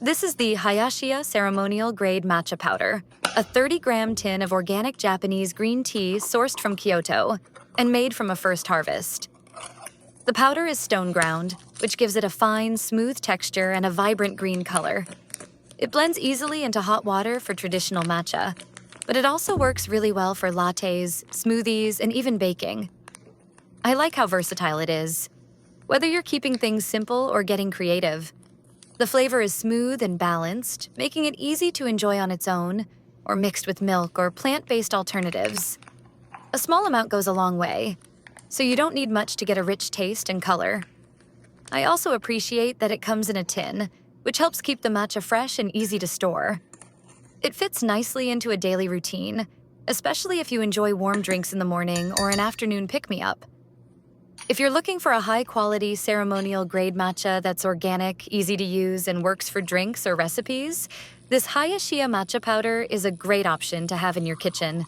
This is the Hayashiya Ceremonial Grade Matcha Powder, a 30-gram tin of organic Japanese green tea sourced from Kyoto and made from a first harvest. The powder is stone ground, which gives it a fine, smooth texture and a vibrant green color. It blends easily into hot water for traditional matcha, but it also works really well for lattes, smoothies, and even baking. I like how versatile it is. Whether you're keeping things simple or getting creative, the flavor is smooth and balanced, making it easy to enjoy on its own, or mixed with milk or plant-based alternatives. A small amount goes a long way, so you don't need much to get a rich taste and color. I also appreciate that it comes in a tin, which helps keep the matcha fresh and easy to store. It fits nicely into a daily routine, especially if you enjoy warm drinks in the morning or an afternoon pick-me-up. If you're looking for a high-quality ceremonial grade matcha that's organic, easy to use, and works for drinks or recipes, this Hayashiya matcha powder is a great option to have in your kitchen.